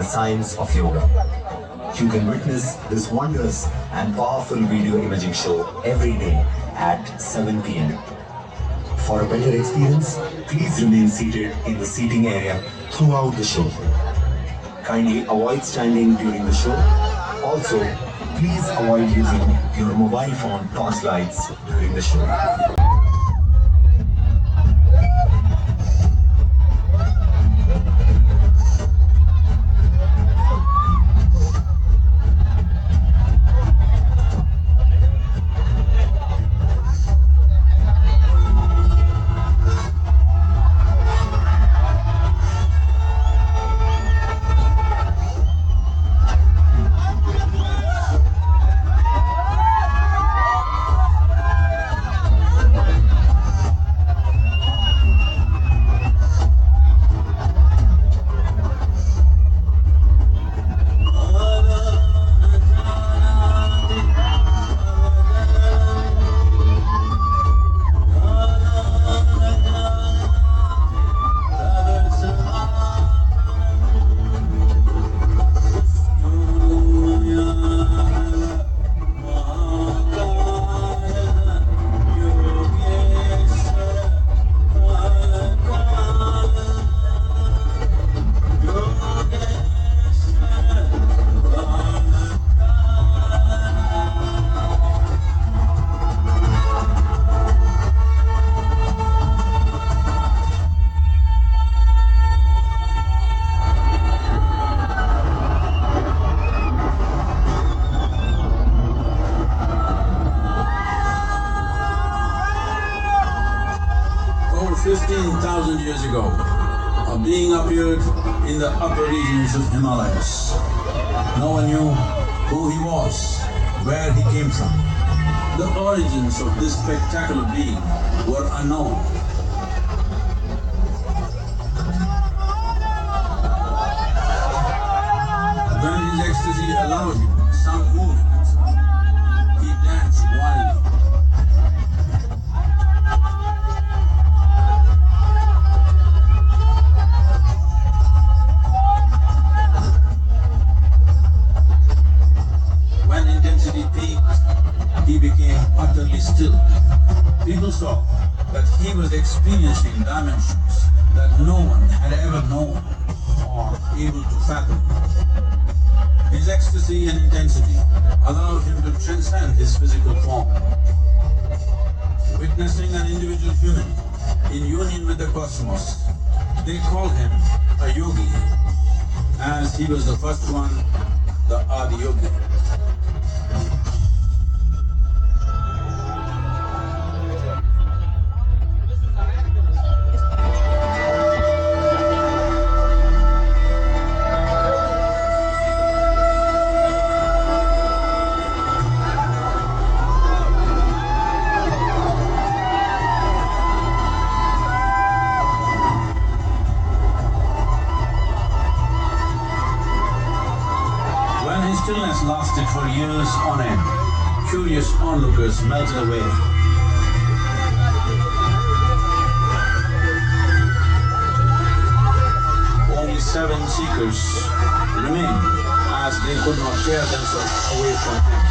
science of yoga. You can witness this wondrous and powerful video imaging show every day at 7 p.m. For a better experience, please remain seated in the seating area throughout the show. Kindly avoid standing during the show. Also, please avoid using your mobile phone torchlights during the show. Over 15,000 years ago, a being appeared in the upper regions of Himalayas. No one knew who he was, where he came from. The origins of this spectacular being were unknown. When his ecstasy allowed him some movement, he danced wildly. When intensity peaked, he became utterly still. People saw that he was experiencing dimensions that no one had ever known or able to fathom. His ecstasy and intensity allowed him to transcend his physical form. Witnessing an individual human in union with the cosmos, they called him a yogi, as he was the first one, the Adiyogi. When his stillness lasted for years on end, curious onlookers melted away. Only 7 seekers remained, as they could not tear themselves away from him.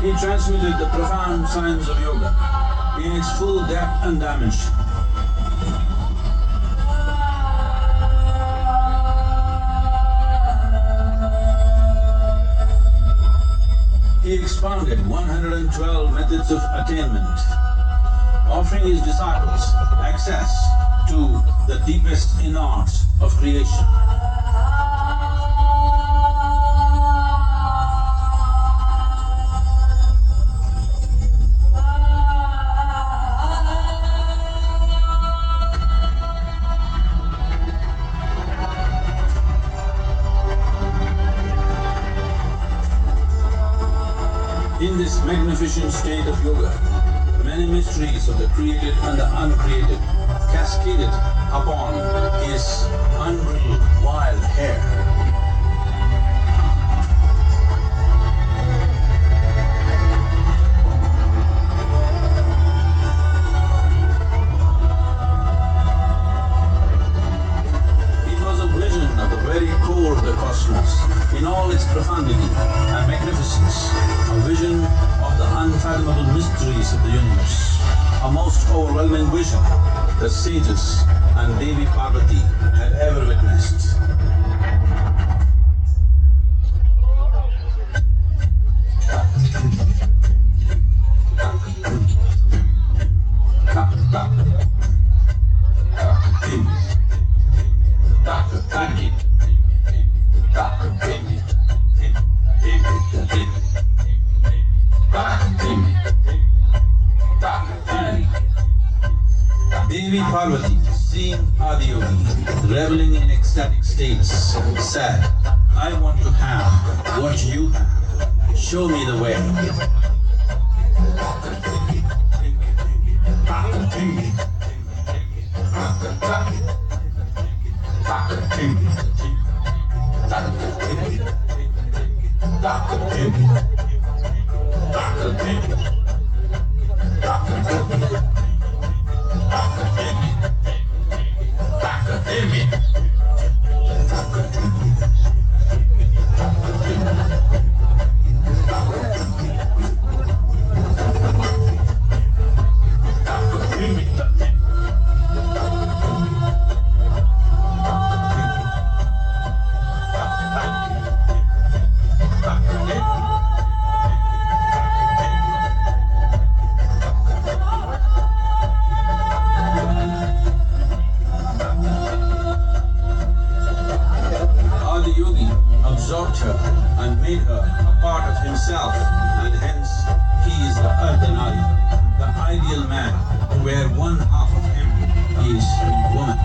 He transmitted the profound science of yoga in its full depth and dimension. He expounded 112 methods of attainment, offering his disciples access to the deepest innards of creation. In this magnificent state of yoga, many mysteries of the created and the uncreated cascaded upon his unreal wild hair. It was a vision of the very core of the cosmos in all its profundity and magnificence, a vision of the unfathomable mysteries of the universe, a most overwhelming vision the sages and Devi Parvati had ever witnessed. Devi Parvati, seeing Adiyogi reveling in ecstatic states, said, "I want to have what you have. Show me the way." Adiyogi absorbed her and made her a part of himself, and hence he is the Ardhanari, the ideal man, where one half of him is woman.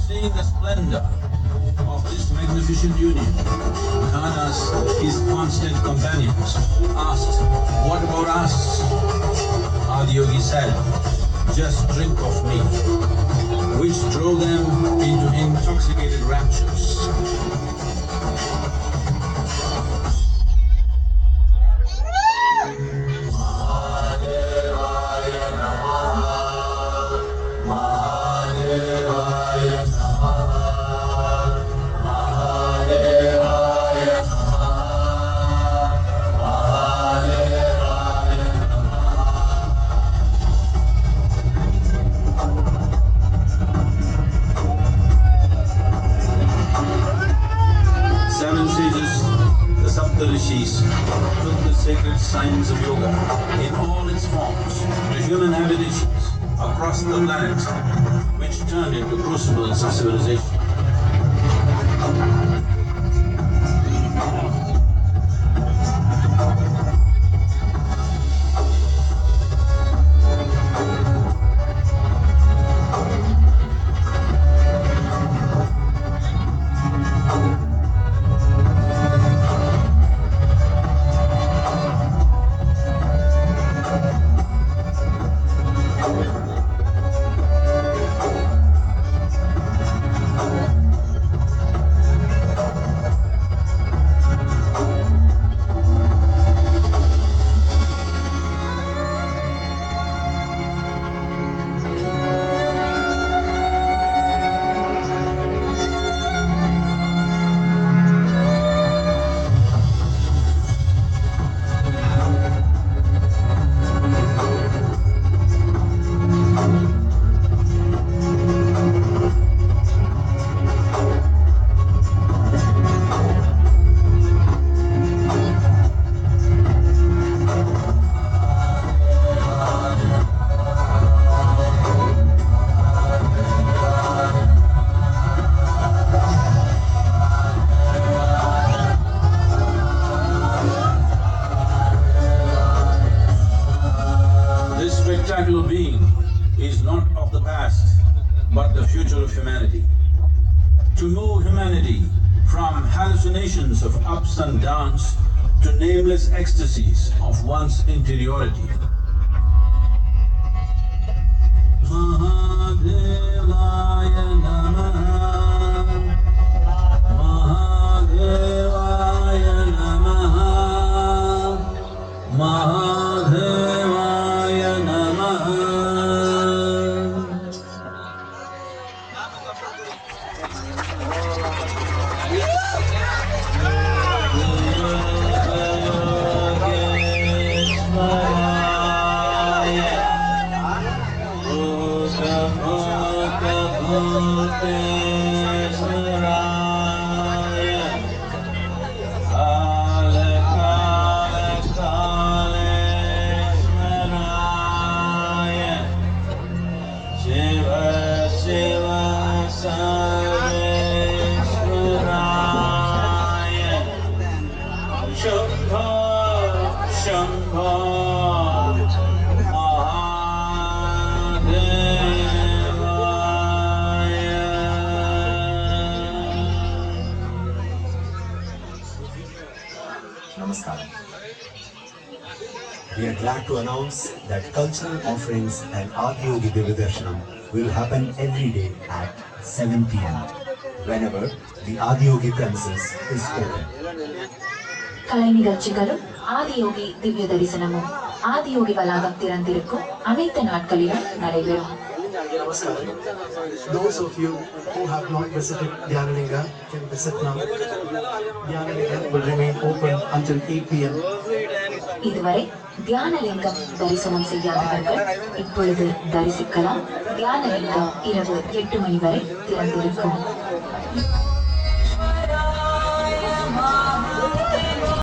Seeing the splendor of this magnificent union, Khanas, his constant companions, asked, "What about us?" Adiyogi said, "Just drink of me," which drove them into intoxicated raptures. Seven sages, the Saptarishis, took the sacred science of yoga in all its forms to human habitations across the planet, which turned into crucibles of civilization. spectacular being is not of the past, but the future of humanity. To move humanity from hallucinations of ups and downs to nameless ecstasies of one's interiority. Mahadevaya Namaha, Mahadevaya Namaha, Mahadevaya Namaha. Shiva Shiva Sarveshwaraya Shambho Shambho Namaskaram. We are glad to announce that cultural offerings and Adiyogi Shiva will happen every day at 7 p.m. whenever the Adiyogi premises is open. கலை நிகழ்ச்சிகளும் ஆதியோகி திவ்ய தரிசனமும் ஆதியோகி வளாகம் திறந்திருக்கும் அனைத்து நாட்களிலும் நடைபெறும். Namaskaram. Those of you who have not visited Dhyanalingga can visit now. Dhyanalingga will remain open until 8 p.m. இதுவரை தியானலிங்கம் தரிசனம் செய்யாதவர்கள் இப்பொழுது தரிசிக்கலாம். தியானலிங்கம் இரவு 8 மணி வரை திறந்திருக்கும்.